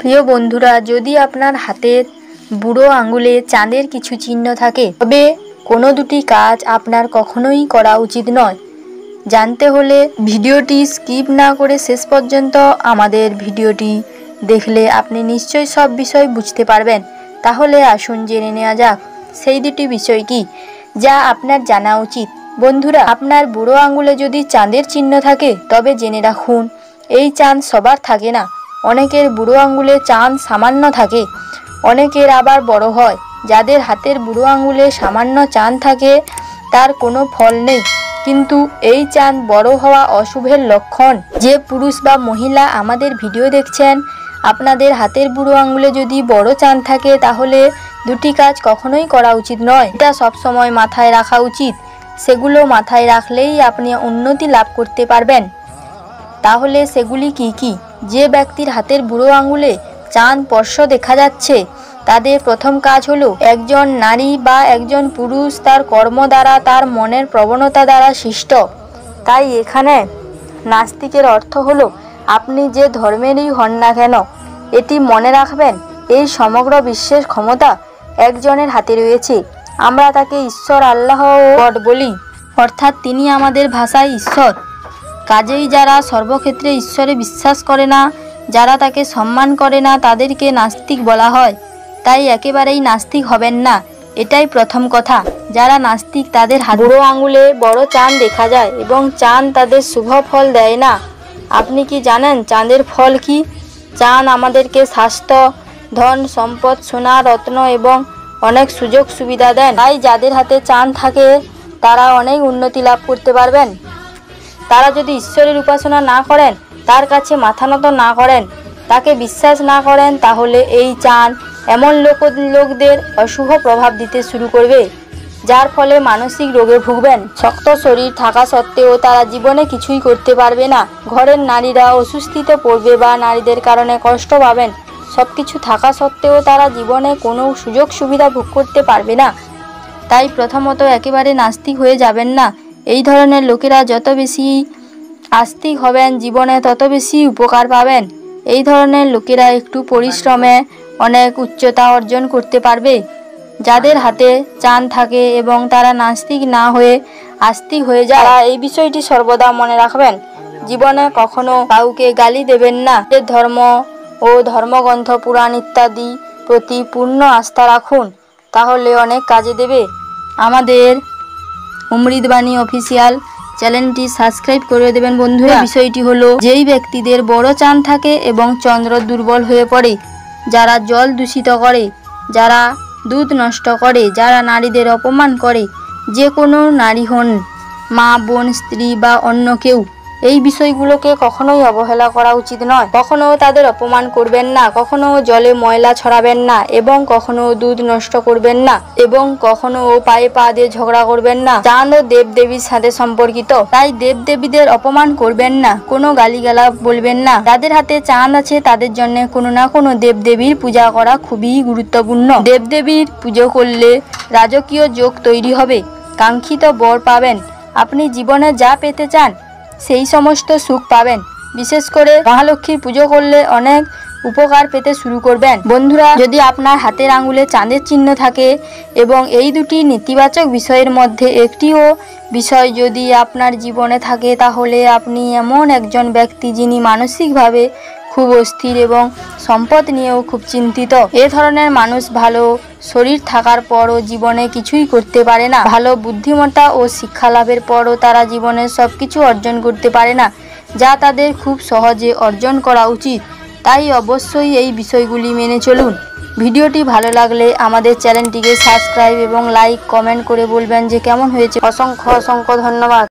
প্রিয় বন্ধুরা, যদি আপনার হাতের বুড়ো আঙুলে চাঁদের কিছু চিহ্ন থাকে তবে কোনো দুটি কাজ আপনার কখনোই করা উচিত নয়। জানতে হলে ভিডিওটি স্কিপ না করে শেষ পর্যন্ত আমাদের ভিডিওটি দেখলে আপনি নিশ্চয়ই সব বিষয় বুঝতে পারবেন। তাহলে আসুন জেনে নেওয়া যাক সেই দুটি বিষয় কি যা আপনার জানা উচিত। বন্ধুরা, আপনার বুড়ো আঙুলে যদি চাঁদের চিহ্ন থাকে তবে জেনে রাখুন এই চাঁদ সবার থাকে না। অনেকের বুড়ো আঙুলে চাঁদ সামান্য থাকে, অনেকের আবার বড় হয়। যাদের হাতের বুড়ো আঙুলে সামান্য চাঁদ থাকে তার কোনো ফল নেই, কিন্তু এই চাঁদ বড় হওয়া অশুভের লক্ষণ। যে পুরুষ বা মহিলা আমাদের ভিডিও দেখছেন, আপনাদের হাতের বুড়ো আঙুলে যদি বড় চাঁদ থাকে তাহলে দুটি কাজ কখনোই করা উচিত নয়। এটা সবসময় মাথায় রাখা উচিত। সেগুলো মাথায় রাখলেই আপনি উন্নতি লাভ করতে পারবেন। তাহলে সেগুলি কি কি? যে ব্যক্তির হাতের বুড়ো আঙুলে চাঁদ স্পর্শ দেখা যাচ্ছে তাদের প্রথম কাজ হলো, একজন নারী বা একজন পুরুষ তার কর্ম দ্বারা, তার মনের প্রবণতা দ্বারা সৃষ্ট। তাই এখানে নাস্তিকের অর্থ হলো আপনি যে ধর্মেরই হন না কেন, এটি মনে রাখবেন এই সমগ্র বিশ্বের ক্ষমতা একজনের হাতে রয়েছে। আমরা তাকে ঈশ্বর, আল্লাহ ও গড বলি, অর্থাৎ তিনি আমাদের ভাষায় ঈশ্বর। কাজেই যারা সর্বক্ষেত্রে ঈশ্বরে বিশ্বাস করে না, যারা তাকে সম্মান করে না, তাদেরকে নাস্তিক বলা হয়। তাই একেবারেই নাস্তিক হবেন না, এটাই প্রথম কথা। যারা নাস্তিক তাদের বুড়ো আঙুলে বড় চাঁদ দেখা যায় এবং চাঁদ তাদের শুভ ফল দেয় না। আপনি কি জানেন চাঁদের ফল কি? চাঁদ আমাদেরকে স্বাস্থ্য, ধন সম্পদ, সোনা রত্ন এবং অনেক সুযোগ সুবিধা দেন। তাই যাদের হাতে চাঁদ থাকে তারা অনেক উন্নতি লাভ করতে পারবেন। তারা যদি ঈশ্বরের উপাসনা না করেন, তার কাছে মাথা নত না করেন, তাকে বিশ্বাস না করেন, তাহলে এই চাঁদ এমন লোকদের অশুভ প্রভাব দিতে শুরু করবে, যার ফলে মানসিক রোগে ভুগবেন। শক্ত শরীর থাকা সত্ত্বেও তারা জীবনে কিছুই করতে পারবে না। ঘরের নারীরা অসুস্থিতে পড়বে বা নারীদের কারণে কষ্ট পাবেন। সব কিছু থাকা সত্ত্বেও তারা জীবনে কোনো সুযোগ সুবিধা ভোগ করতে পারবে না। তাই প্রথমত একেবারে নাস্তিক হয়ে যাবেন না। এই ধরনের লোকেরা যত বেশি আস্তিক হবেন জীবনে তত বেশি উপকার পাবেন। এই ধরনের লোকেরা একটু পরিশ্রমে অনেক উচ্চতা অর্জন করতে পারবে। যাদের হাতে চাঁদ থাকে এবং তারা নাস্তিক না হয়ে আস্তিক হয়ে যায়, তারা এই বিষয়টি সর্বদা মনে রাখবেন। জীবনে কখনো কাউকে গালি দেবেন না। ধর্ম ও ধর্মগ্রন্থ, পুরাণ ইত্যাদি প্রতি পূর্ণ আস্থা রাখুন, তাহলে অনেক কাজে দেবে। আমাদের অমৃতবাণী অফিসিয়াল চ্যানেলটি সাবস্ক্রাইব করে দেবেন বন্ধুরা। বিষয়টি হলো, যেই ব্যক্তিদের বড় চাঁদ থাকে এবং চন্দ্র দুর্বল হয়ে পড়ে, যারা জল দূষিত করে, যারা দুধ নষ্ট করে, যারা নারীদের অপমান করে, যে কোনো নারী হন, মা, বোন, স্ত্রী বা অন্য কেউ, এই বিষয়গুলোকে কখনোই অবহেলা করা উচিত নয়। কখনো তাদের অপমান করবেন না, কখনো জলে ময়লা ছড়াবেন না, এবং কখনো দুধ নষ্ট করবেন না, এবং কখনো পায়ে পা দিয়ে ঝগড়া করবেন না। চাঁদ ও দেবদেবীর সাথে সম্পর্কিত, তাই দেবদেবীদের অপমান করবেন না, কোনো গালিগালাজ বলবেন না। যাদের হাতে চাঁদ আছে তাদের জন্য কোনো না কোনো দেবদেবীর পূজা করা খুবই গুরুত্বপূর্ণ। দেবদেবীর পুজো করলে রাজকীয় যোগ তৈরি হবে, কাঙ্ক্ষিত বর পাবেন। আপনি জীবনে যা পেতে চান সেই সমস্ত সুখ পাবেন। বিশেষ করে মহালক্ষ্মীর পুজো করলে অনেক উপকার পেতে শুরু করবেন। বন্ধুরা, যদি আপনার হাতের আঙুলে চাঁদের চিহ্ন থাকে এবং এই দুটি নেতিবাচক বিষয়ের মধ্যে একটিও বিষয় যদি আপনার জীবনে থাকে, তাহলে আপনি এমন একজন ব্যক্তি যিনি মানসিকভাবে খুব অস্থির এবং সম্পদ নিয়েও খুব চিন্তিত। এ ধরনের মানুষ ভালো শরীর থাকার পরও জীবনে কিছুই করতে পারে না। ভালো বুদ্ধিমত্তা ও শিক্ষা লাভের পরও তারা জীবনে সব কিছু অর্জন করতে পারে না, যা তাদের খুব সহজে অর্জন করা উচিত। তাই অবশ্যই এই বিষয়গুলি মেনে চলুন। ভিডিওটি ভালো লাগলে আমাদের চ্যানেলটিকে সাবস্ক্রাইব এবং লাইক, কমেন্ট করে বলবেন যে কেমন হয়েছে। অসংখ্য ধন্যবাদ।